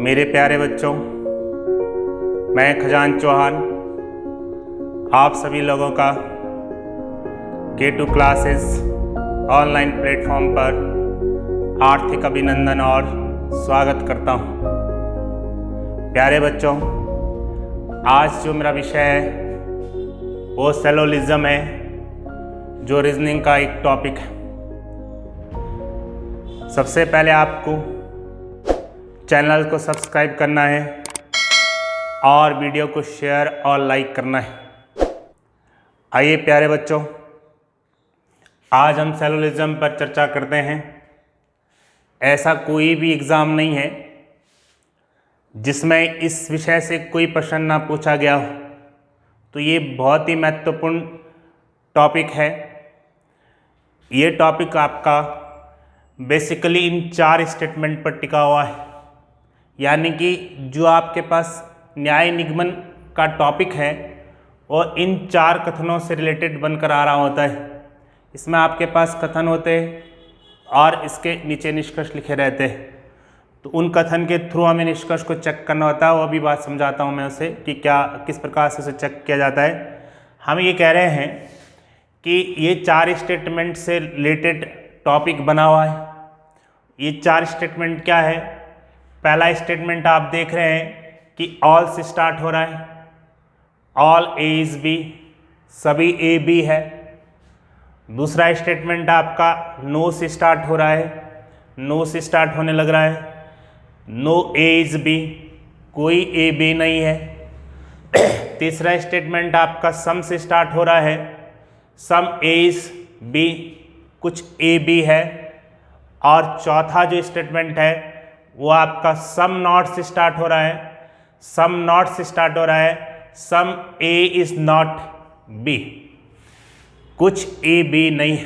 मेरे प्यारे बच्चों, मैं खजान चौहान आप सभी लोगों का K2 क्लासेस ऑनलाइन प्लेटफॉर्म पर हार्दिक अभिनंदन और स्वागत करता हूं। प्यारे बच्चों, आज जो मेरा विषय है वो सिलोजिज्म है, जो रीजनिंग का एक टॉपिक है। सबसे पहले आपको चैनल को सब्सक्राइब करना है और वीडियो को शेयर और लाइक करना है। आइए प्यारे बच्चों, आज हम सिलोजिज्म पर चर्चा करते हैं। ऐसा कोई भी एग्ज़ाम नहीं है जिसमें इस विषय से कोई प्रश्न ना पूछा गया हो, तो ये बहुत ही महत्वपूर्ण टॉपिक है। ये टॉपिक आपका बेसिकली इन 4 स्टेटमेंट पर टिका हुआ है, यानी कि जो आपके पास न्याय निगमन का टॉपिक है वो इन 4 कथनों से रिलेटेड बनकर आ रहा होता है। इसमें आपके पास कथन होते हैं और इसके नीचे निष्कर्ष लिखे रहते हैं। तो उन कथन के थ्रू हमें निष्कर्ष को चेक करना होता है। वो भी बात समझाता हूँ मैं उसे कि किस प्रकार से उसे चेक किया जाता है। हम ये कह रहे हैं कि ये 4 स्टेटमेंट से रिलेटेड टॉपिक बना हुआ है। ये 4 स्टेटमेंट क्या है? पहला स्टेटमेंट आप देख रहे हैं कि ऑल से स्टार्ट हो रहा है, ऑल ए इज बी, सभी ए बी है। दूसरा स्टेटमेंट आपका नो से स्टार्ट हो रहा है, नो से स्टार्ट होने लग रहा है, नो ए इज बी, कोई ए बी नहीं है। तीसरा स्टेटमेंट आपका सम से स्टार्ट हो रहा है, सम ए इज बी, कुछ ए बी है। और चौथा जो स्टेटमेंट है वो आपका सम नॉट से स्टार्ट हो रहा है, सम नॉट से स्टार्ट हो रहा है, सम ए इज नॉट बी, कुछ ए बी नहीं है।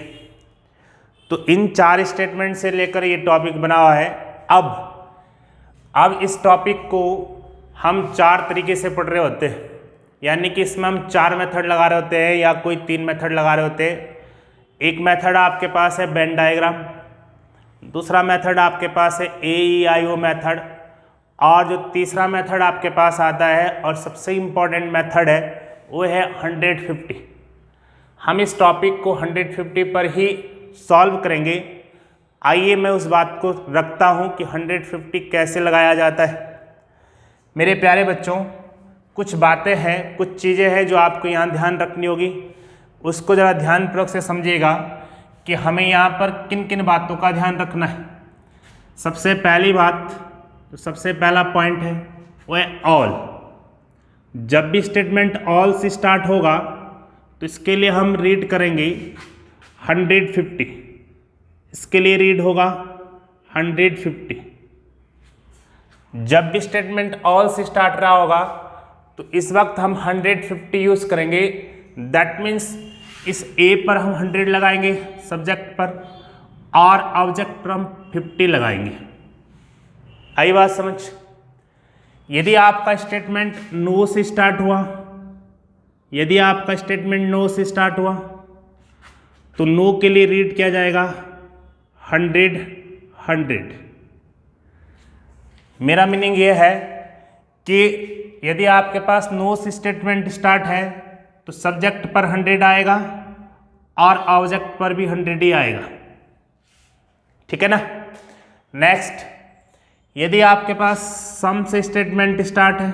तो इन 4 स्टेटमेंट से लेकर ये टॉपिक बना हुआ है। अब इस टॉपिक को हम 4 तरीके से पढ़ रहे होते हैं, यानी कि इसमें हम 4 मेथड लगा रहे होते हैं या कोई 3 मेथड लगा रहे होते हैं। एक मेथड आपके पास है वेन डायग्राम, दूसरा मेथड आपके पास है AEIO मेथड, और जो तीसरा मेथड आपके पास आता है और सबसे इम्पॉर्टेंट मेथड है वो है 150। हम इस टॉपिक को 150 पर ही सॉल्व करेंगे। आइए मैं उस बात को रखता हूँ कि 150 कैसे लगाया जाता है। मेरे प्यारे बच्चों, कुछ बातें हैं, कुछ चीज़ें हैं जो आपको यहाँ ध्यान रखनी होगी। उसको ज़रा ध्यानपूर्वक से समझिएगा कि हमें यहाँ पर किन किन बातों का ध्यान रखना है। सबसे पहली बात, तो सबसे पहला पॉइंट है वो है ऑल। जब भी स्टेटमेंट ऑल से स्टार्ट होगा तो इसके लिए हम रीड करेंगे 150। इसके लिए रीड होगा 150। जब भी स्टेटमेंट ऑल से स्टार्ट रहा होगा तो इस वक्त हम 150 यूज़ करेंगे। दैट मीन्स इस ए पर हम 100 लगाएंगे सब्जेक्ट पर, और ऑब्जेक्ट पर हम 50 लगाएंगे। आई बात समझ? यदि आपका स्टेटमेंट नो से स्टार्ट हुआ, यदि आपका स्टेटमेंट नो से स्टार्ट हुआ तो नो के लिए रीड किया जाएगा 100 100। मेरा मीनिंग ये है कि यदि आपके पास नो से स्टेटमेंट स्टार्ट है तो सब्जेक्ट पर 100 आएगा और ऑब्जेक्ट पर भी 100 ही आएगा। ठीक है ना? नेक्स्ट, यदि आपके पास सम से स्टेटमेंट स्टार्ट है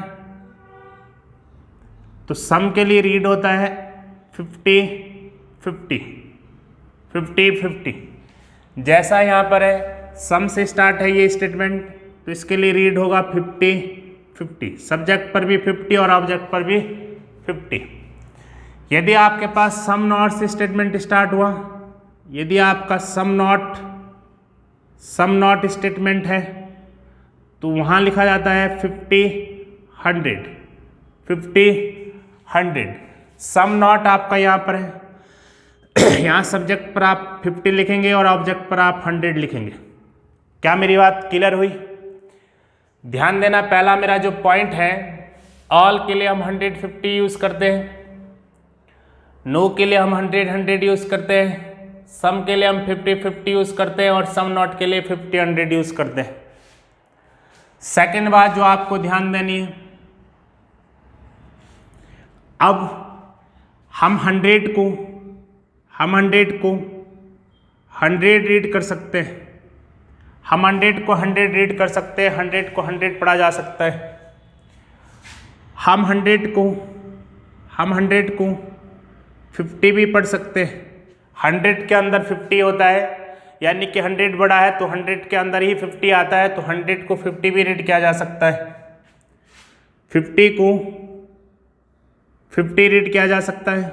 तो सम के लिए रीड होता है 50 50 50 50। जैसा यहाँ पर है सम से स्टार्ट है ये स्टेटमेंट, तो इसके लिए रीड होगा 50 50, सब्जेक्ट पर भी 50 और ऑब्जेक्ट पर भी 50। यदि आपके पास सम नॉट से स्टेटमेंट स्टार्ट हुआ, यदि आपका सम नॉट स्टेटमेंट है तो वहाँ लिखा जाता है 50 100 50 100। सम नॉट आपका यहाँ पर है, यहाँ सब्जेक्ट पर आप 50 लिखेंगे और ऑब्जेक्ट पर आप 100 लिखेंगे। क्या मेरी बात क्लियर हुई? ध्यान देना, पहला मेरा जो पॉइंट है, ऑल के लिए हम 150 यूज़ करते हैं, नो के लिए हम 100 100 यूज़ करते हैं, सम के लिए हम 50 50 यूज़ करते हैं और सम नॉट के लिए 50 100 यूज़ करते हैं। सेकंड बात जो आपको ध्यान देनी है, अब हम 100 को 100 रीड कर सकते हैं, हम 100 को 100 रीड कर सकते हैं, 100 को 100 पढ़ा जा सकता है। हम 100 को 50 भी पढ़ सकते हैं। 100 के अंदर 50 होता है, यानी कि 100 बड़ा है तो 100 के अंदर ही 50 आता है, तो 100 को 50 भी रीड किया जा सकता है। 50 को 50 रीड किया जा सकता है।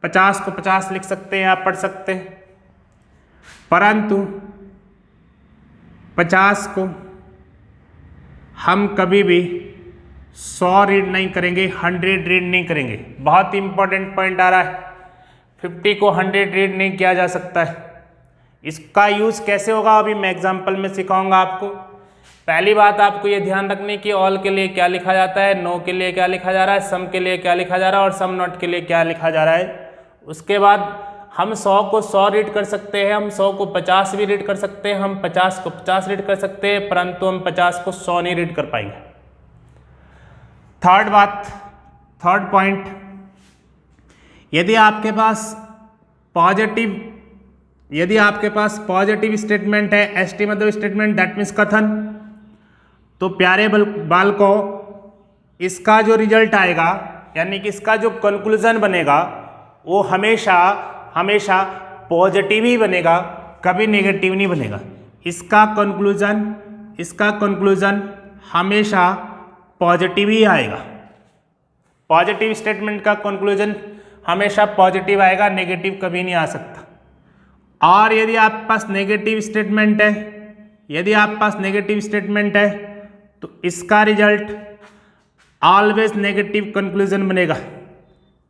50 को 50 लिख सकते हैं, आप पढ़ सकते हैं। परंतु 50 को हम कभी भी 100 रीड नहीं करेंगे, 100 रीड नहीं करेंगे। बहुत ही इंपॉर्टेंट पॉइंट आ रहा है, 50 को 100 रीड नहीं किया जा सकता है। इसका यूज़ कैसे होगा अभी मैं एग्जाम्पल में सिखाऊंगा आपको। पहली बात आपको ये ध्यान रखनी कि ऑल के लिए क्या लिखा जाता है, नो के लिए क्या लिखा जा रहा है, सम के लिए क्या लिखा जा रहा है और सम नॉट के लिए क्या लिखा जा रहा है। उसके बाद हम 100 को 100 रीड कर सकते हैं, हम 100 को 50 भी रीड कर सकते हैं, हम 50 को 50 रीड कर सकते हैं, परंतु हम 50 को 100 नहीं रीड कर पाएंगे। थर्ड पॉइंट, यदि आपके पास पॉजिटिव स्टेटमेंट है, एसटी मतलब स्टेटमेंट, दैट मीन्स कथन, तो प्यारे बालकों इसका जो रिजल्ट आएगा, यानी कि इसका जो कंक्लूजन बनेगा वो हमेशा पॉजिटिव ही बनेगा, कभी नेगेटिव नहीं बनेगा। इसका कंक्लूजन हमेशा पॉजिटिव ही आएगा। पॉजिटिव स्टेटमेंट का कंक्लूजन हमेशा पॉजिटिव आएगा, नेगेटिव कभी नहीं आ सकता। और यदि आपके पास नेगेटिव स्टेटमेंट है तो इसका रिजल्ट ऑलवेज नेगेटिव कंक्लूजन बनेगा।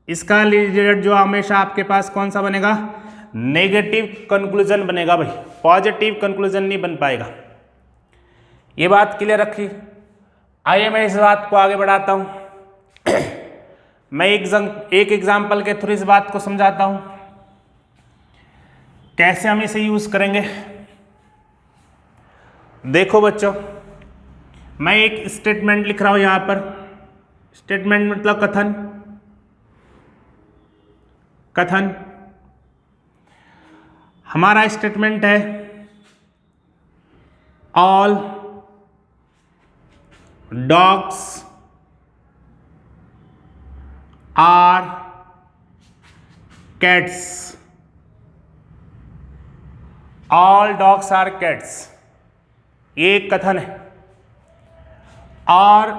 इसका रिजल्ट जो हमेशा आपके पास कौन सा बनेगा, नेगेटिव कंक्लूजन बनेगा भाई, पॉजिटिव कंक्लूजन नहीं बन पाएगा। ये बात क्लियर रखिए। आइए मैं इस बात को आगे बढ़ाता हूं। मैं एक एग्जाम्पल के थ्रू इस बात को समझाता हूं कैसे हम इसे यूज करेंगे। देखो बच्चों, मैं एक स्टेटमेंट लिख रहा हूं यहां पर। स्टेटमेंट मतलब कथन। हमारा स्टेटमेंट है all dogs are cats. All dogs are cats, ये एक कथन है। और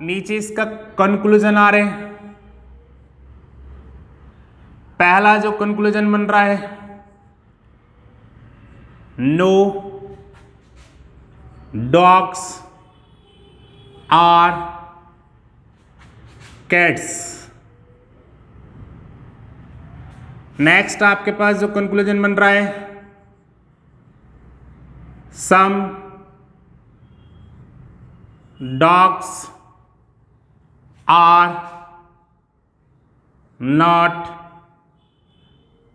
नीचे इसका कंक्लूजन आ रहे हैं। पहला जो कंक्लूजन बन रहा है, no dogs are cats. Next आपके पास जो कंक्लूजन बन रहा है, some dogs are not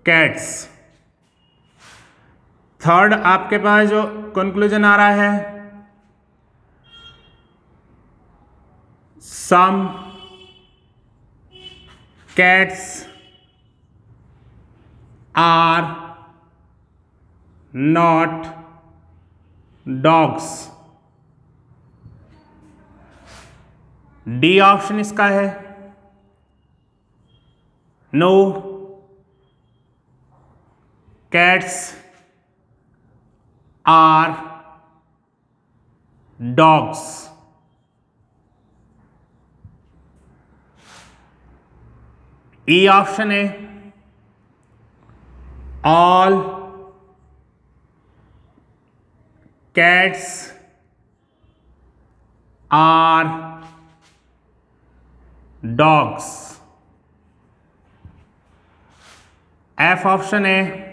cats. Third आपके पास जो कंक्लूजन आ रहा है, some cats are not dogs. D option इसका है, no cats are dogs. E option है, all cats are dogs. F option है,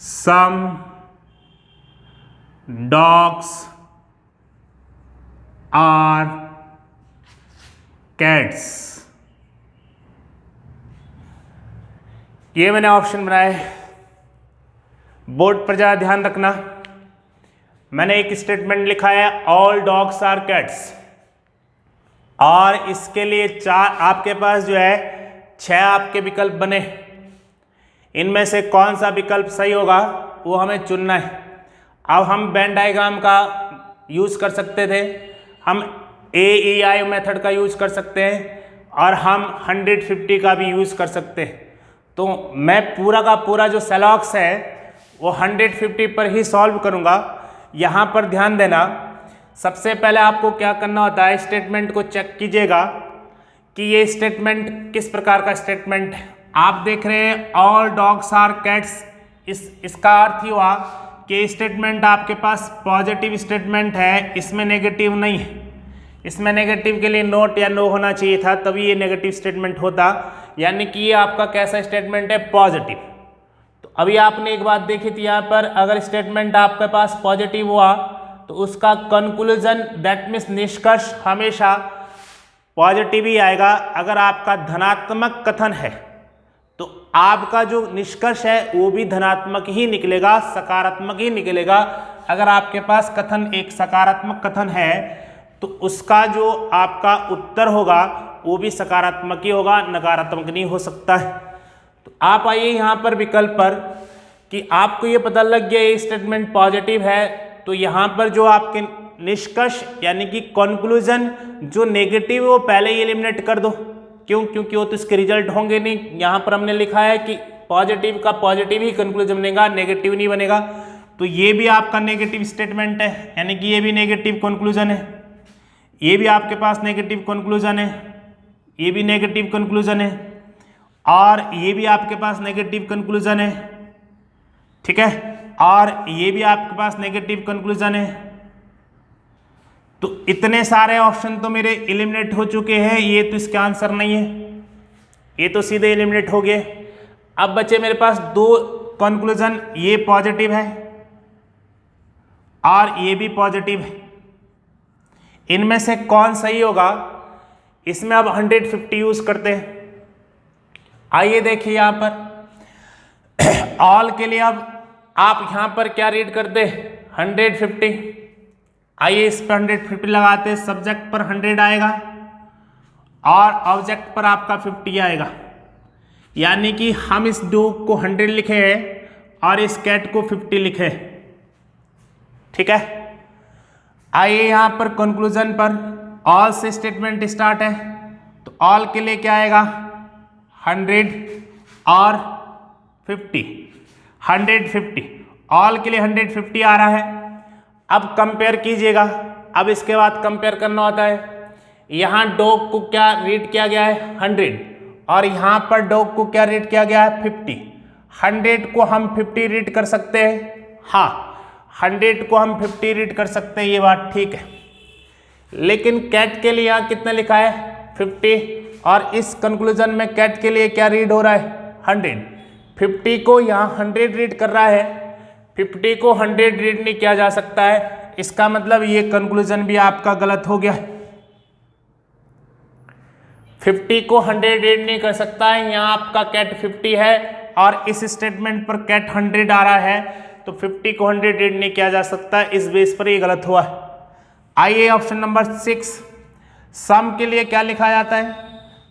सम डॉग्स आर कैट्स। ये मैंने ऑप्शन बनाए, बोर्ड पर ज़्यादा ध्यान रखना। मैंने एक स्टेटमेंट लिखा है ऑल डॉग्स आर कैट्स, और इसके लिए चार आपके पास जो है 6 आपके विकल्प बने। इनमें से कौन सा विकल्प सही होगा वो हमें चुनना है। अब हम वेन डायग्राम का यूज़ कर सकते थे, हम AEI मेथड का यूज़ कर सकते हैं, और हम 150 का भी यूज़ कर सकते हैं। तो मैं पूरा का पूरा जो सेलॉक्स है वो 150 पर ही सॉल्व करूँगा। यहाँ पर ध्यान देना, सबसे पहले आपको क्या करना होता है, स्टेटमेंट को चेक कीजिएगा कि ये स्टेटमेंट किस प्रकार का स्टेटमेंट है। आप देख रहे हैं ऑल डॉग्स आर कैट्स, इसका अर्थ ही हुआ कि स्टेटमेंट आपके पास पॉजिटिव स्टेटमेंट है, इसमें नेगेटिव नहीं है। इसमें नेगेटिव के लिए नोट या नो होना चाहिए था, तभी ये नेगेटिव स्टेटमेंट होता, यानी कि ये आपका कैसा स्टेटमेंट है, पॉजिटिव। तो अभी आपने एक बात देखी थी, यहाँ पर अगर स्टेटमेंट आपके पास पॉजिटिव हुआ तो उसका कंक्लूजन दैट मीन्स निष्कर्ष हमेशा पॉजिटिव ही आएगा। अगर आपका धनात्मक कथन है तो आपका जो निष्कर्ष है वो भी धनात्मक ही निकलेगा, सकारात्मक ही निकलेगा। अगर आपके पास कथन एक सकारात्मक कथन है तो उसका जो आपका उत्तर होगा वो भी सकारात्मक ही होगा, नकारात्मक नहीं हो सकता है। तो आप आइए यहाँ पर विकल्प पर कि आपको ये पता लग गया ये स्टेटमेंट पॉजिटिव है, तो यहाँ पर जो आपके निष्कर्ष यानी कि कंक्लूजन जो नेगेटिव है वो पहले ही एलिमिनेट कर दो। क्यों? क्योंकि वो तो इसके रिजल्ट होंगे नहीं। यहाँ पर हमने लिखा है कि पॉजिटिव का पॉजिटिव ही कंक्लूजन बनेगा, नेगेटिव नहीं बनेगा। तो ये भी आपका नेगेटिव स्टेटमेंट है, यानी कि ये भी नेगेटिव कंक्लूजन है। ये भी आपके पास नेगेटिव कंक्लूजन है, ये भी नेगेटिव कंक्लूजन है, और ये भी आपके पास नेगेटिव कंक्लूजन है, ठीक है, और ये भी आपके पास नेगेटिव कंक्लूजन है। तो इतने सारे ऑप्शन तो मेरे एलिमिनेट हो चुके हैं, ये तो इसका आंसर नहीं है, ये तो सीधे एलिमिनेट हो गए। अब बचे मेरे पास 2 कंक्लूजन, ये पॉजिटिव है और ये भी पॉजिटिव है। इनमें से कौन सही होगा, इसमें अब 150 यूज करते हैं। आइए देखिए यहाँ पर ऑल के लिए अब आप यहाँ पर क्या रीड करते हैं, 150। आइए इस पर 150 लगाते हैं, सब्जेक्ट पर 100 आएगा और ऑब्जेक्ट पर आपका 50 आएगा, यानी कि हम इस डॉग को 100 लिखे हैं और इस कैट को 50 लिखे हैं, ठीक है। आइए यहाँ पर कंक्लूजन पर ऑल से स्टेटमेंट स्टार्ट है, तो ऑल के लिए क्या आएगा, 100 और 50, 150, ऑल के लिए 150 आ रहा है। अब कंपेयर कीजिएगा, अब इसके बाद कंपेयर करना होता है। यहाँ डॉग को क्या रीड किया गया है, 100, और यहाँ पर डॉग को क्या रीड किया गया है, 50। 100 को हम 50 रीड कर सकते हैं, हाँ 100 को हम 50 रीड कर सकते हैं, ये बात ठीक है। लेकिन कैट के लिए यहाँ कितना लिखा है, 50, और इस कंक्लूजन में कैट के लिए क्या रीड हो रहा है, 100। 50 को यहाँ 100 रीड कर रहा है, 50 को 100 रीड नहीं किया जा सकता है, इसका मतलब ये कंक्लूजन भी आपका गलत हो गया। 50 को 100 रीड नहीं कर सकता है, यहाँ आपका कैट 50 है और इस स्टेटमेंट पर कैट 100 आ रहा है, तो 50 को 100 रीड नहीं किया जा सकता, इस बेस पर ये गलत हुआ है। आइए ऑप्शन नंबर 6, सम के लिए क्या लिखा जाता है,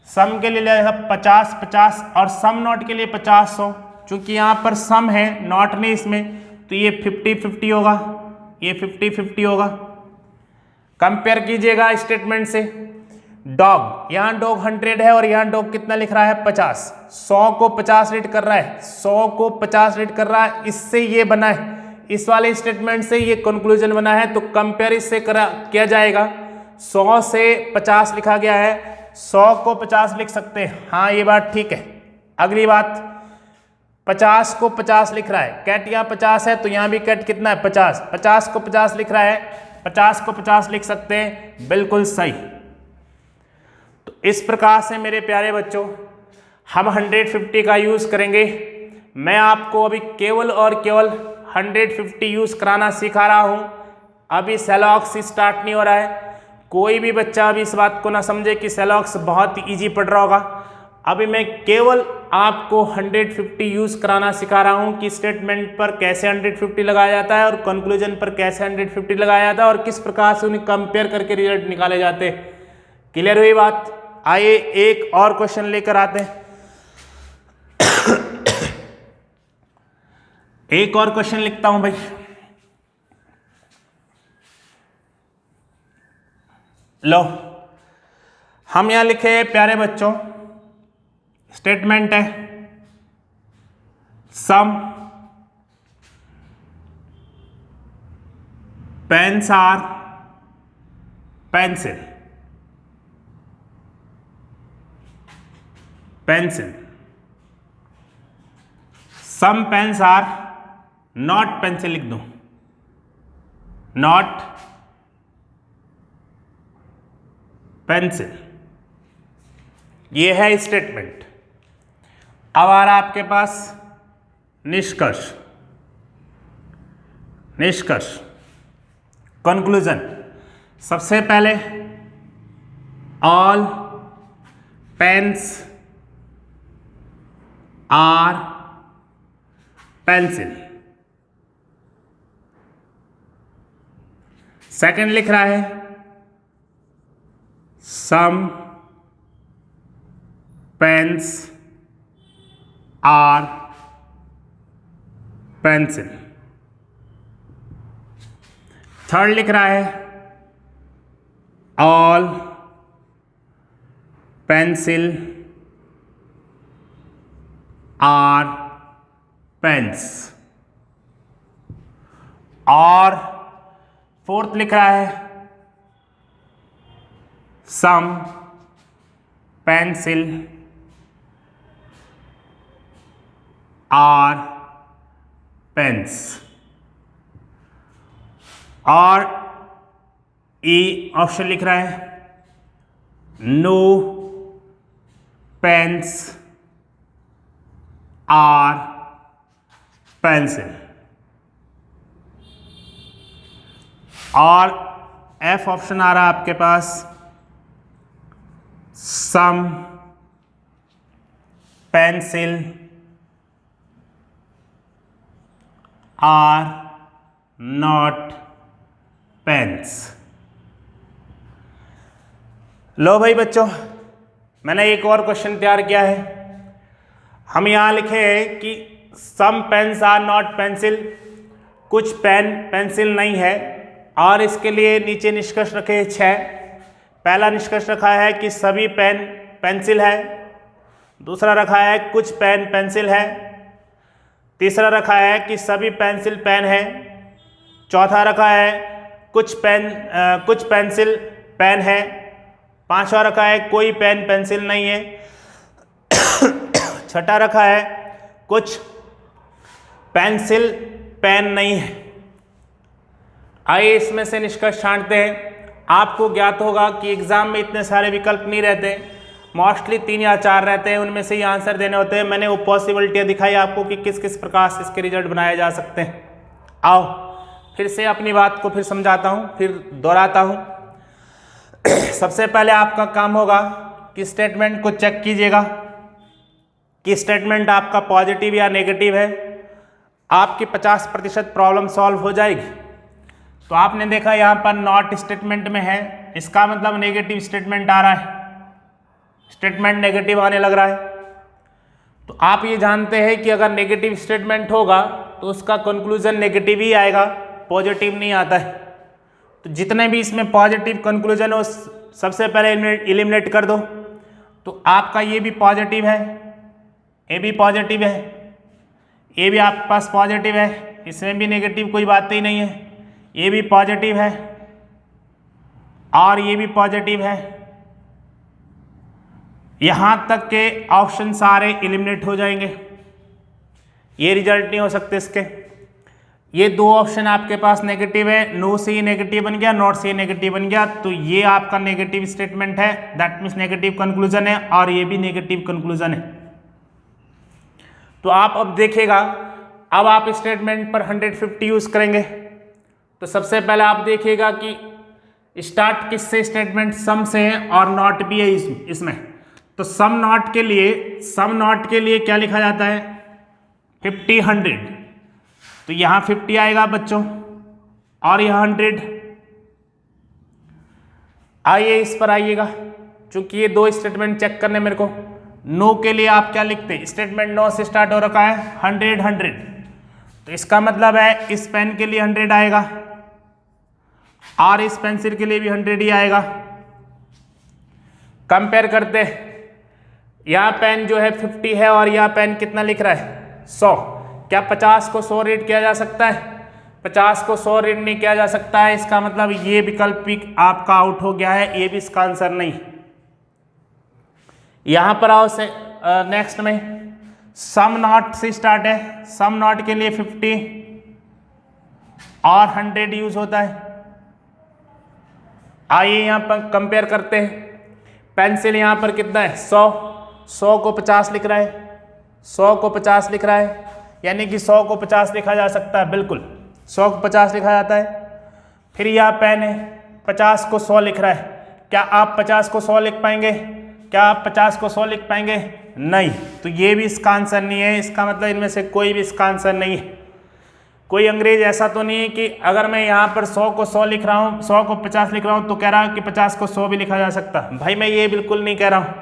सम के लिए 50 50 और सम नॉट के लिए 50 100। चूंकि यहाँ पर सम है नॉट नहीं इसमें, तो ये 50 50 होगा, ये 50 50 होगा। कंपेयर कीजिएगा स्टेटमेंट से, डॉग, यहाँ डॉग 100 है और यहाँ डॉग कितना लिख रहा है, 50। 100 को 50 रीड कर रहा है, 100 को 50 रीड कर रहा है, इससे ये बना है, इस वाले स्टेटमेंट से ये कंक्लूजन बना है। तो कंपेयर इससे किया जाएगा, 100 से 50 लिखा गया है, 100 को 50 लिख सकते हैं, हाँ ये बात ठीक है। अगली बात, 50 को 50 लिख रहा है, कैट यहाँ 50 है तो यहाँ भी कैट कितना है, 50। 50 को 50 लिख रहा है, 50 को 50 लिख सकते हैं, बिल्कुल सही। तो इस प्रकार से मेरे प्यारे बच्चों हम 150 का यूज़ करेंगे। मैं आपको अभी केवल और केवल 150 यूज़ कराना सिखा रहा हूँ, अभी सेलॉक्स स्टार्ट नहीं हो रहा है। कोई भी बच्चा अभी इस बात को ना समझे कि सेलॉक्स बहुत ईजी पढ़ रहा होगा। अभी मैं केवल आपको 150 यूज़ कराना सिखा रहा हूँ कि स्टेटमेंट पर कैसे 150 लगाया जाता है और कंक्लूजन पर कैसे 150 लगाया जाता है और किस प्रकार से उन्हें कंपेयर करके रिजल्ट निकाले जाते हैं। क्लियर हुई बात? आइए एक और क्वेश्चन लेकर आते हैं। एक और क्वेश्चन लिखता हूं भाई। लो, हम यहां लिखे प्यारे बच्चों, स्टेटमेंट है some pens are pencil some pens are not pencil, लिख दो नॉट पेंसिल। ये है स्टेटमेंट। अब आ रहा आपके पास निष्कर्ष, कंक्लूजन। सबसे पहले all pens are pencil. Second लिख रहा है some pens are pencil. Third लिख रहा है ऑल पेंसिल आर पेन्स। और फोर्थ लिख रहा है सम पेंसिल आर पेन्स। और ई ऑप्शन लिख रहा है नो पेन्स आर पेंसिल। और एफ ऑप्शन आ रहा है आपके पास सम पेंसिल आर नॉट पेन्स। लो भाई बच्चों, मैंने एक और क्वेश्चन तैयार किया है। हम यहां लिखे हैं कि सम पेन्स आर नॉट पेंसिल, कुछ पेन पेंसिल नहीं है, और इसके लिए नीचे निष्कर्ष रखे 6। पहला निष्कर्ष रखा है कि सभी पेन पेंसिल है। दूसरा रखा है कुछ पेन पेंसिल है। तीसरा रखा है कि सभी पेंसिल पेन है। चौथा रखा है कुछ पेंसिल पेन है। पांचवा रखा है कोई पेन पेंसिल नहीं है। छठा रखा है कुछ पेंसिल पेन नहीं है। आइए इसमें से निष्कर्ष छांटते हैं। आपको ज्ञात होगा कि एग्जाम में इतने सारे विकल्प नहीं रहते, मोस्टली 3 या 4 रहते हैं, उनमें से ही आंसर देने होते हैं। मैंने वो पॉसिबिलिटियाँ दिखाई आपको कि किस किस प्रकार से इसके रिजल्ट बनाए जा सकते हैं। आओ फिर से अपनी बात को फिर समझाता हूँ, फिर दोहराता हूँ। सबसे पहले आपका काम होगा कि स्टेटमेंट को चेक कीजिएगा कि स्टेटमेंट आपका पॉजिटिव या नेगेटिव है। आपकी 50% प्रॉब्लम सॉल्व हो जाएगी। तो आपने देखा यहाँ पर नॉट स्टेटमेंट में है, इसका मतलब नेगेटिव स्टेटमेंट आ रहा है, स्टेटमेंट नेगेटिव आने लग रहा है। तो आप ये जानते हैं कि अगर नेगेटिव स्टेटमेंट होगा तो उसका कंक्लूजन नेगेटिव ही आएगा, पॉजिटिव नहीं आता है। तो जितने भी इसमें पॉजिटिव कंक्लूजन हो सबसे पहले एलिमिनेट कर दो। तो आपका ये भी पॉजिटिव है, ये भी पॉजिटिव है, ये भी आपके पास पॉजिटिव है, इसमें भी नेगेटिव कोई बात ही नहीं है। ये भी पॉजिटिव है और ये भी पॉजिटिव है। यहां तक के ऑप्शन सारे एलिमिनेट हो जाएंगे, ये रिजल्ट नहीं हो सकते इसके। ये 2 ऑप्शन आपके पास नेगेटिव है, नो से ये नेगेटिव बन गया, नॉट से ये नेगेटिव बन गया। तो ये आपका नेगेटिव स्टेटमेंट है, दैट मीन्स नेगेटिव कंक्लूजन है, और ये भी नेगेटिव कंक्लूजन है। तो आप अब देखिएगा, अब आप स्टेटमेंट पर 150 यूज करेंगे। तो सबसे पहले आप देखिएगा कि स्टार्ट किससे स्टेटमेंट सम से है और नॉट भी है इसमें। तो सम नॉट के लिए क्या लिखा जाता है 50 100, तो यहां 50 आएगा बच्चों और यहां 100। आइए इस पर आइएगा, चूंकि ये दो स्टेटमेंट चेक करने मेरे को। नो के लिए आप क्या लिखते हैं, स्टेटमेंट नो से स्टार्ट हो रखा है 100 100, तो इसका मतलब है इस पेन के लिए 100 आएगा और इस पेंसिल के लिए भी 100 ही आएगा। कंपेयर करते, यहां पेन जो है 50 है और यहां पेन कितना लिख रहा है 100। क्या 50 को 100 रीड किया जा सकता है? 50 को 100 रीड नहीं किया जा सकता है, इसका मतलब ये विकल्प भी आपका आउट हो गया है, ये भी इसका आंसर नहीं। यहां पर आओ से नेक्स्ट में सम नॉट से स्टार्ट है, सम नॉट के लिए 50 और 100 यूज होता है। आइए यहां पर कंपेयर करते हैं, पेंसिल यहां पर कितना है 100 को 50 लिख रहा है, 100 को 50 लिख रहा है, यानी कि 100 को 50 लिखा जा सकता है, बिल्कुल 100 को 50 लिखा जाता है। फिर यह पेन है 50 को 100 लिख रहा है, क्या आप 50 को 100 लिख पाएंगे? क्या आप 50 को 100 लिख पाएंगे? नहीं, तो ये भी इसका आंसर नहीं है। इसका मतलब इनमें से कोई भी इसका आंसर नहीं है। कोई अंग्रेज ऐसा तो नहीं है कि अगर मैं यहाँ पर 100 को 100 लिख रहा हूँ, 100 को 50 लिख रहा हूँ, तो कह रहा है कि 50 को 100 भी लिखा जा सकता। भाई मैं ये बिल्कुल नहीं कह रहा हूँ,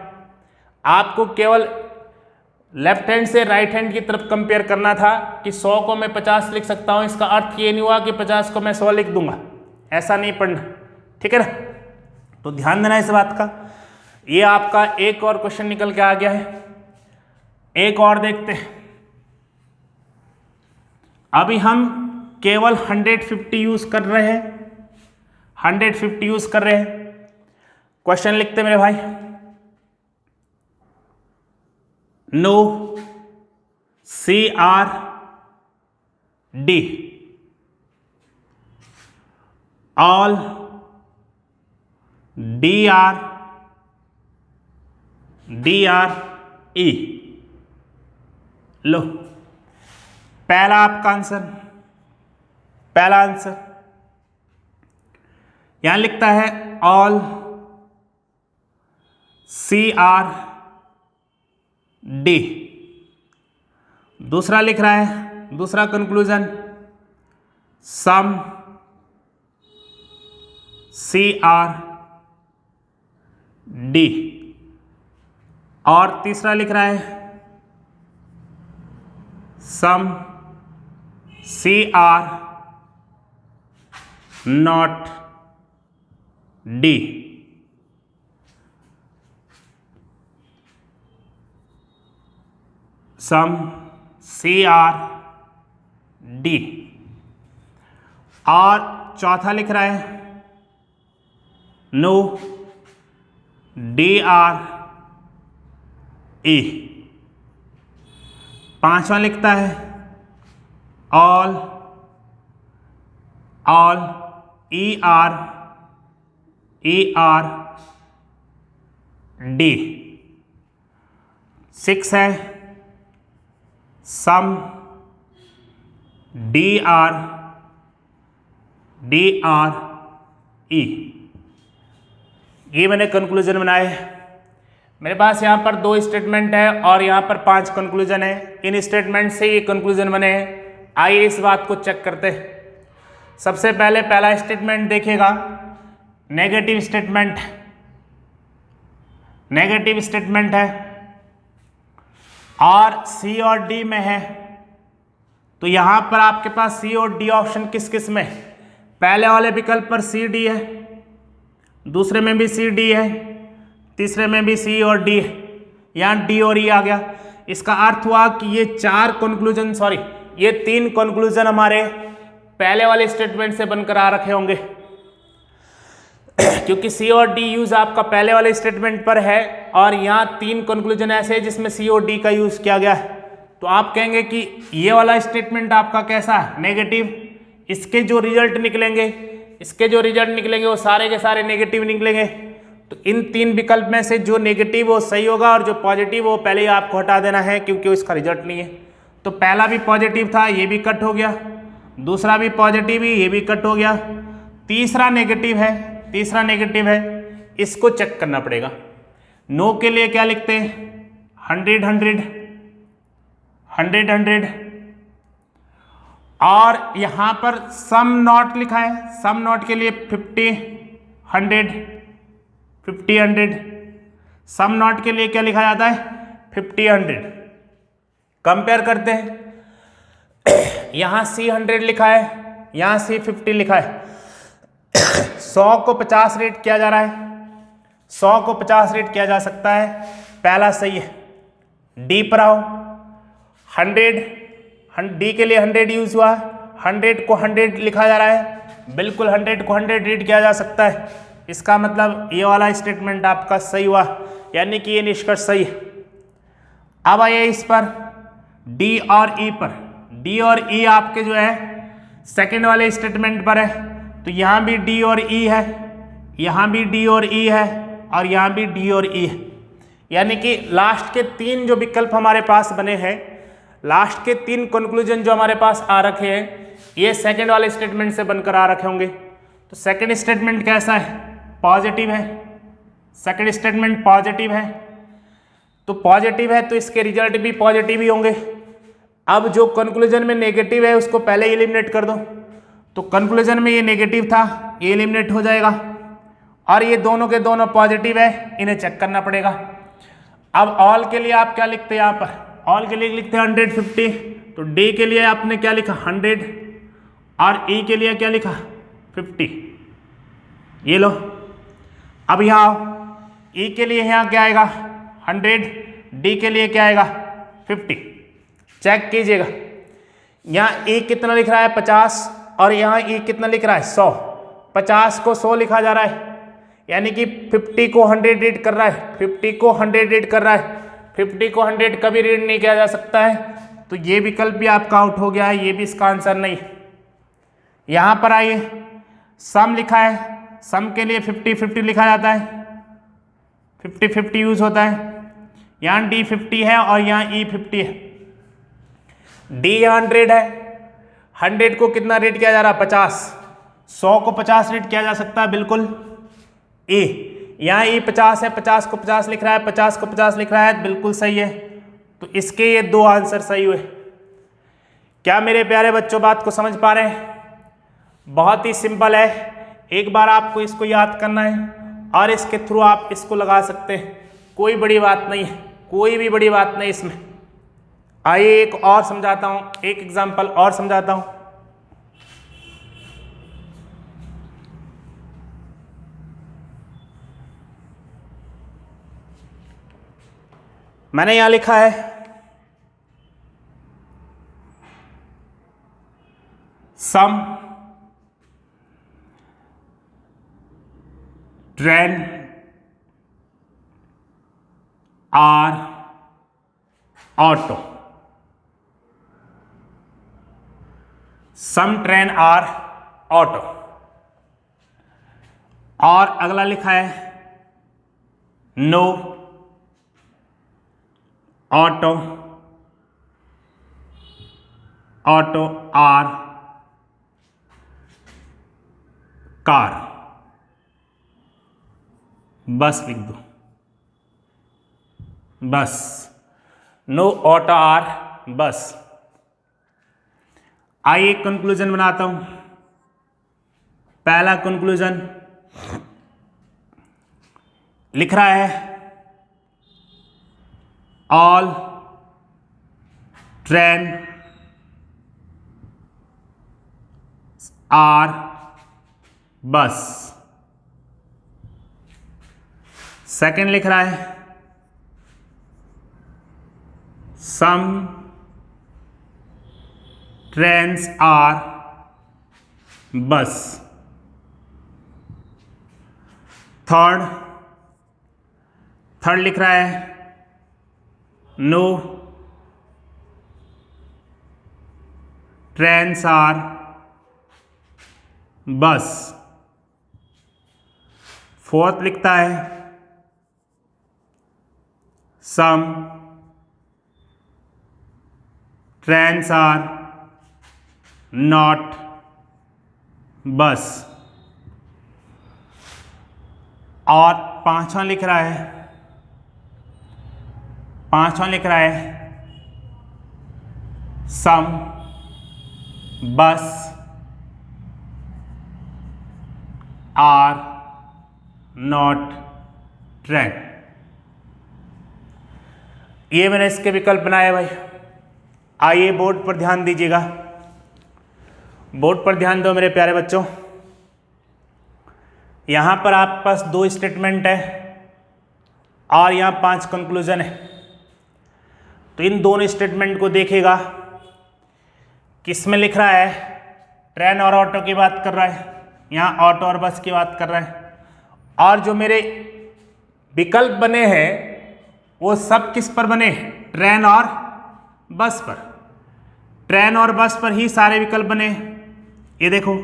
आपको केवल लेफ्ट हैंड से राइट हैंड की तरफ कंपेयर करना था कि 100 को मैं 50 लिख सकता हूँ, इसका अर्थ ये नहीं हुआ कि 50 को मैं 100 लिख दूंगा, ऐसा नहीं पढ़ना, ठीक है ना। तो ध्यान देना इस बात का। ये आपका एक और क्वेश्चन निकल के आ गया है, एक और देखते हैं। अभी हम केवल 150 यूज कर रहे हैं, 150 यूज कर रहे हैं। क्वेश्चन लिखते मेरे भाई, नो CRD ऑल DRE। लो पहला आपका आंसर, पहला आंसर यहां लिखता है ऑल CRD। दूसरा लिख रहा है, दूसरा कंक्लूजन सम CRD, और तीसरा लिख रहा है सम CR0D। सम CRD, और चौथा लिख रहा है नो DRE। पांचवा लिखता है ऑल ERD। 6 है सम DRE। ये मैंने कंक्लूजन बनाए। मेरे पास यहाँ पर 2 स्टेटमेंट है और यहाँ पर 5 कंक्लूजन है। इन स्टेटमेंट से ये कंक्लूजन बने हैं। आइए इस बात को चेक करते हैं। सबसे पहले पहला स्टेटमेंट देखिएगा, नेगेटिव स्टेटमेंट, नेगेटिव स्टेटमेंट है और C और D में है। तो यहाँ पर आपके पास C और D ऑप्शन किस किस में? पहले वाले विकल्प पर C D है, दूसरे में भी C D है, तीसरे में भी C और D है, यहाँ D और E आ गया। इसका अर्थ हुआ कि ये 3 कंक्लूजन हमारे पहले वाले स्टेटमेंट से बनकर आ रखे होंगे क्योंकि C और D यूज आपका पहले वाले स्टेटमेंट पर है और यहाँ 3 कंक्लूजन ऐसे हैं जिसमें C और D का यूज किया गया है। तो आप कहेंगे कि ये वाला स्टेटमेंट आपका कैसा है? नेगेटिव। इसके जो रिजल्ट निकलेंगे वो सारे के सारे नेगेटिव निकलेंगे। तो इन 3 विकल्प में से जो नेगेटिव वो सही होगा और जो पॉजिटिव वो पहले ही आपको हटा देना है क्योंकि उसका रिजल्ट नहीं है। तो पहला भी पॉजिटिव था, ये भी कट हो गया, दूसरा भी पॉजिटिव ही, ये भी कट हो गया, तीसरा नेगेटिव है, इसको चेक करना पड़ेगा। नो के लिए क्या लिखते हैं? 100 100 100 100। और यहां पर सम नॉट लिखा है, सम नॉट के लिए 50 100 50 100। सम नॉट के लिए क्या लिखा जाता है? 50 100। कंपेयर करते हैं, यहां C 100 लिखा है, यहां C 50 लिखा है। 100 को 50 रेट किया जा रहा है, 100 को 50 रेट किया जा सकता है, पहला सही है। डी पर आओ, 100 डी के लिए 100 यूज हुआ, 100 को 100 लिखा जा रहा है, बिल्कुल 100 को 100 रीड किया जा सकता है। इसका मतलब ये वाला स्टेटमेंट आपका सही हुआ, यानी कि ये निष्कर्ष सही है। अब आइए इस पर डी और ई पर। डी और ई आपके जो है सेकंड वाले स्टेटमेंट पर है, तो यहाँ भी डी और ई है, यहाँ भी डी और ई है, और यहाँ भी डी और ई है। यानी कि लास्ट के 3 जो विकल्प हमारे पास बने हैं, लास्ट के 3 कंक्लूजन जो हमारे पास आ रखे हैं, ये सेकंड वाले स्टेटमेंट से बनकर आ रखे होंगे। तो सेकंड स्टेटमेंट कैसा है? पॉजिटिव है। सेकंड स्टेटमेंट पॉजिटिव है, तो पॉजिटिव है तो इसके रिजल्ट भी पॉजिटिव ही होंगे। अब जो कंक्लूजन में नेगेटिव है उसको पहले एलिमिनेट कर दो, तो कंक्लूजन में ये नेगेटिव था, ये एलिमिनेट हो जाएगा, और ये दोनों के दोनों पॉजिटिव है, इन्हें चेक करना पड़ेगा। अब ऑल के लिए आप क्या लिखते हैं? यहाँ पर ऑल के लिए लिखते हैं 150, तो डी के लिए आपने क्या लिखा? 100, और ई के लिए क्या लिखा? 50। ये लो, अब यहाँ ई के लिए यहाँ क्या आएगा? 100, डी के लिए क्या आएगा? 50। चेक कीजिएगा, यहाँ ई कितना लिख रहा है? 50, और यहाँ ई कितना लिख रहा है? 100। 50 को 100 लिखा जा रहा है, यानी कि 50 को 100 रीड कर रहा है, 50 को 100 रीड कर रहा है। 50 को 100 कभी रीड नहीं किया जा सकता है, तो ये विकल्प भी आपका आउट हो गया है, ये भी इसका आंसर नहीं है। यहाँ पर आइए, सम लिखा है, सम के लिए 50 50 लिखा जाता है, 50 50 यूज होता है। यहाँ डी 50 है और यहाँ ई 50 है। डी 100 है, 100 को कितना रेट किया जा रहा है? 50। 100 को 50 रेट किया जा सकता है, बिल्कुल। ए, यहाँ ई 50 है, 50 को 50 लिख रहा है, 50 को 50 लिख रहा है, बिल्कुल सही है। तो इसके ये 2 आंसर सही हुए। क्या मेरे प्यारे बच्चों बात को समझ पा रहे हैं? बहुत ही सिंपल है, एक बार आपको इसको याद करना है और इसके थ्रू आप इसको लगा सकते हैं, कोई बड़ी बात नहीं है, कोई भी बड़ी बात नहीं इसमें। आइए एक और समझाता हूँ, एक एग्जाम्पल और समझाता हूँ। मैंने यहां लिखा है some train are auto. Some train are auto. और अगला लिखा है no auto auto are car. बस लिख दो, बस। नो ऑटो आर बस। आइए एक कंक्लूजन बनाता हूं। पहला कंक्लूजन लिख रहा है ऑल ट्रेन आर बस। सेकंड लिख रहा है सम ट्रेन्स आर बस। थर्ड लिख रहा है नो ट्रेन्स आर बस। फोर्थ लिखता है सम ट्रेन्स आर नॉट बस। और पांचवा लिख रहा है पांचवा लिख रहा है सम बस आर नॉट ट्रेन। ये मैंने इसके विकल्प बनाए भाई। आइए बोर्ड पर ध्यान दीजिएगा, बोर्ड पर ध्यान दो मेरे प्यारे बच्चों। यहां पर आपके पास 2 स्टेटमेंट है और यहां 5 कंक्लूजन है। तो इन दोनों स्टेटमेंट को देखेगा, किसमें लिख रहा है, ट्रेन और ऑटो की बात कर रहा है, यहाँ ऑटो और बस की बात कर रहा है। और जो मेरे विकल्प बने हैं वो सब किस पर बने, ट्रेन और बस पर। ट्रेन और बस पर ही सारे विकल्प बने। ये देखो,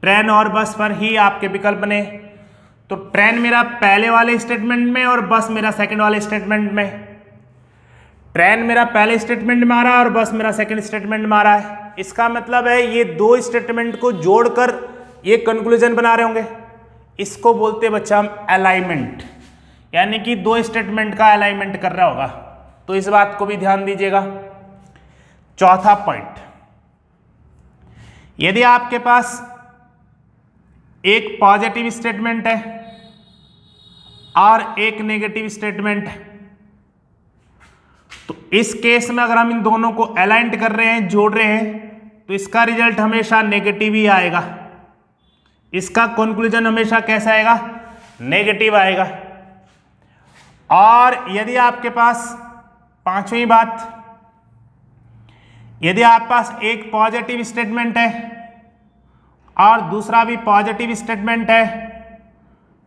ट्रेन और बस पर ही आपके विकल्प बने। तो ट्रेन मेरा पहले वाले स्टेटमेंट में और बस मेरा सेकंड वाले स्टेटमेंट में। ट्रेन मेरा पहले स्टेटमेंट में आ रहा है और बस मेरा सेकंड स्टेटमेंट में आ रहा है। इसका मतलब है ये 2 स्टेटमेंट को जोड़कर ये कंक्लूजन बना रहे होंगे। इसको बोलते हैं बच्चा हम अलाइनमेंट, यानी कि 2 स्टेटमेंट का अलाइनमेंट कर रहा होगा। तो इस बात को भी ध्यान दीजिएगा। चौथा पॉइंट, यदि आपके पास एक पॉजिटिव स्टेटमेंट है और एक नेगेटिव स्टेटमेंट है, तो इस केस में अगर हम इन दोनों को अलाइंड कर रहे हैं, जोड़ रहे हैं, तो इसका रिजल्ट हमेशा नेगेटिव ही आएगा। इसका कंक्लूजन हमेशा कैसा आएगा, नेगेटिव आएगा। और यदि आपके पास पांचवी बात, यदि आपके पास एक पॉजिटिव स्टेटमेंट है और दूसरा भी पॉजिटिव स्टेटमेंट है,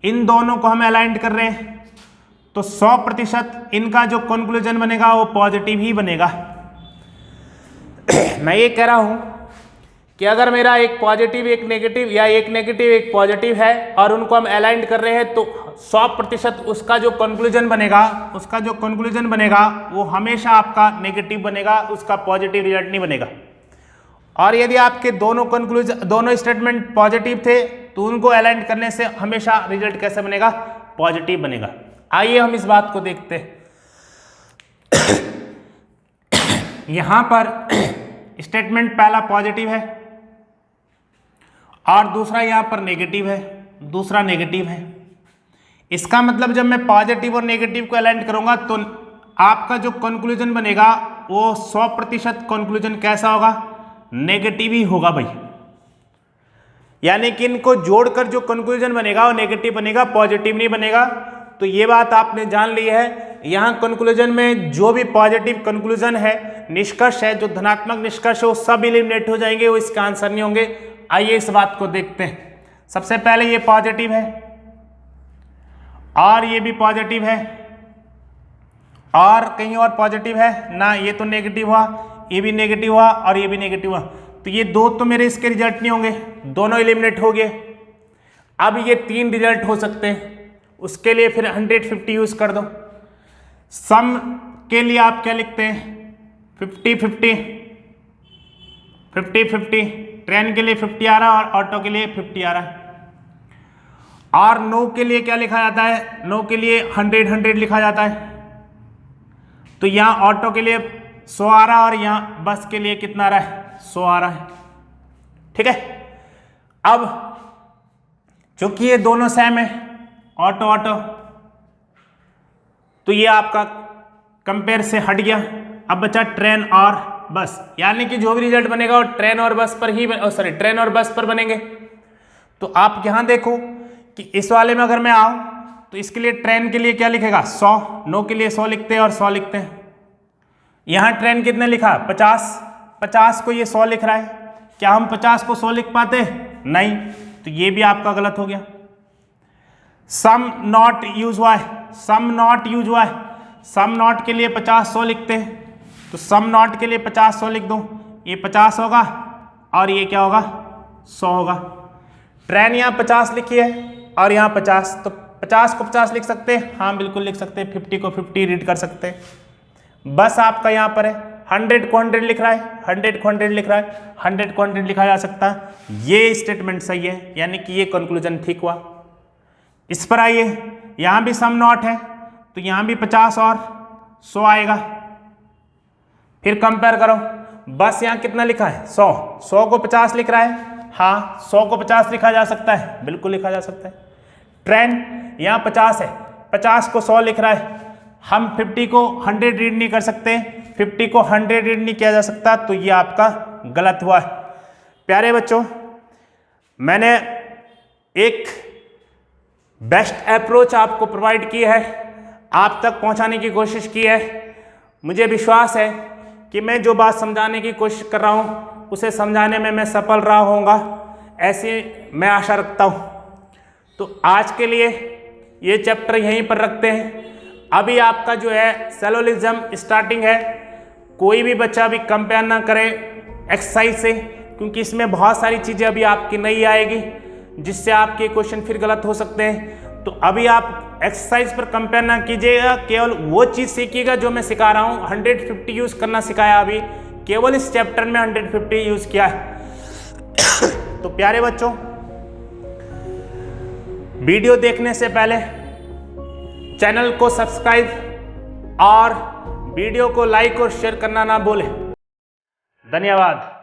इन दोनों को हम अलाइंड कर रहे हैं, तो 100% इनका जो कंक्लूजन बनेगा वो पॉजिटिव ही बनेगा। मैं ये कह रहा हूं कि अगर मेरा एक पॉजिटिव एक नेगेटिव या एक नेगेटिव एक पॉजिटिव है और उनको हम अलाइंड कर रहे हैं, तो 100% उसका जो कंक्लूजन बनेगा वो हमेशा आपका नेगेटिव बनेगा, उसका पॉजिटिव रिजल्ट नहीं बनेगा। और यदि आपके दोनों स्टेटमेंट पॉजिटिव थे तो उनको अलाइंड करने से हमेशा रिजल्ट कैसे बनेगा, पॉजिटिव बनेगा। आइए हम इस बात को देखते हैं। यहां पर स्टेटमेंट पहला पॉजिटिव है और दूसरा यहां पर नेगेटिव है, दूसरा नेगेटिव है। इसका मतलब जब मैं पॉजिटिव और नेगेटिव को अलाइन करूंगा तो आपका जो कंक्लूजन बनेगा वो 100% कंक्लूजन कैसा होगा, नेगेटिव ही होगा भाई। यानी कि इनको जोड़कर जो कंक्लूजन बनेगा वो नेगेटिव बनेगा, पॉजिटिव नहीं बनेगा। तो ये बात आपने जान ली है। यहां कंक्लूजन में जो भी पॉजिटिव कंक्लूजन है, निष्कर्ष है, जो धनात्मक निष्कर्ष है, वो सब एलिमिनेट हो जाएंगे, वो इसका आंसर नहीं होंगे। आइए इस बात को देखते हैं। सबसे पहले ये पॉजिटिव है और ये भी पॉजिटिव है और कहीं और पॉजिटिव है ना, ये तो नेगेटिव हुआ, ये भी नेगेटिव हुआ और ये भी नेगेटिव हुआ। तो ये 2 तो मेरे इसके रिजल्ट नहीं होंगे, दोनों एलिमिनेट हो गए। अब ये 3 रिजल्ट हो सकते हैं, उसके लिए फिर 150 यूज कर दो। सम के लिए आप क्या लिखते हैं, 50-50, 50-50। ट्रेन के लिए 50 आ रहा है और ऑटो के लिए 50 आ रहा है। और नो के लिए क्या लिखा जाता है, नो के लिए 100-100 लिखा जाता है। तो यहाँ ऑटो के लिए 100 आ रहा है और यहाँ बस के लिए कितना आ रहा है, 100 आ रहा है। ठीक है। अब चूंकि ये दोनों सेम है, ऑटो ऑटो, तो ये आपका कंपेयर से हट गया। अब बचा ट्रेन और बस, यानी कि जो भी रिजल्ट बनेगा वो ट्रेन और बस पर ही ट्रेन और बस पर बनेंगे। तो आप यहां देखो कि इस वाले में अगर मैं आऊं तो इसके लिए ट्रेन के लिए क्या लिखेगा, 100, नो के लिए 100 लिखते हैं और 100 लिखते हैं। यहां ट्रेन कितने लिखा, 50 को ये 100 लिख रहा है। क्या हम 50 को 100 लिख पाते, नहीं, तो ये भी आपका गलत हो गया। सम नॉट यूज हुआ है, सम नॉट यूज हुआ है। सम नॉट के लिए 50-100 लिखते हैं, तो सम नॉट के लिए 50-100 लिख दो, ये 50 होगा और ये क्या होगा, 100 होगा। ट्रेन यहाँ 50 लिखी है और यहाँ 50, तो 50 को 50 लिख सकते हैं, हाँ बिल्कुल लिख सकते हैं। 50 को 50 रीड कर सकते हैं। बस आपका यहाँ पर है, 100 को 100 लिख रहा है, 100 को 100 लिख रहा है, 100 को 100 लिखा जा सकता है। ये स्टेटमेंट सही है, यानी कि ये कंक्लूजन ठीक हुआ। इस पर आइए, यहाँ भी सम नॉट है, तो यहाँ भी 50 और 100 आएगा। फिर कंपेयर करो, बस यहाँ कितना लिखा है 100, 100 को 50 लिख रहा है, हाँ 100 को 50 लिखा जा सकता है, बिल्कुल लिखा जा सकता है। ट्रेन यहाँ 50 है, 50 को 100 लिख रहा है, हम 50 को 100 रीड नहीं कर सकते, 50 को 100 रीड नहीं किया जा सकता, तो ये आपका गलत हुआ है। प्यारे बच्चों, मैंने एक बेस्ट अप्रोच आपको प्रोवाइड की है, आप तक पहुंचाने की कोशिश की है। मुझे विश्वास है कि मैं जो बात समझाने की कोशिश कर रहा हूं उसे समझाने में मैं सफल रहा होऊंगा, ऐसी मैं आशा रखता हूं। तो आज के लिए ये चैप्टर यहीं पर रखते हैं। अभी आपका जो है सिलोजिज्म स्टार्टिंग है, कोई भी बच्चा भी कंपेयर ना करे एक्सरसाइज से, क्योंकि इसमें बहुत सारी चीज़ें अभी आपकी नहीं आएगी जिससे आपके क्वेश्चन फिर गलत हो सकते हैं। तो अभी आप एक्सरसाइज पर कंपेयर ना कीजिएगा, केवल वो चीज़ सीखिएगा जो मैं सिखा रहा हूँ। 150 यूज़ करना सिखाया, अभी केवल इस चैप्टर में 150 यूज़ किया है। तो प्यारे बच्चों, वीडियो देखने से पहले चैनल को सब्सक्राइब और वीडियो को लाइक और शेयर करना ना भूलें। धन्यवाद।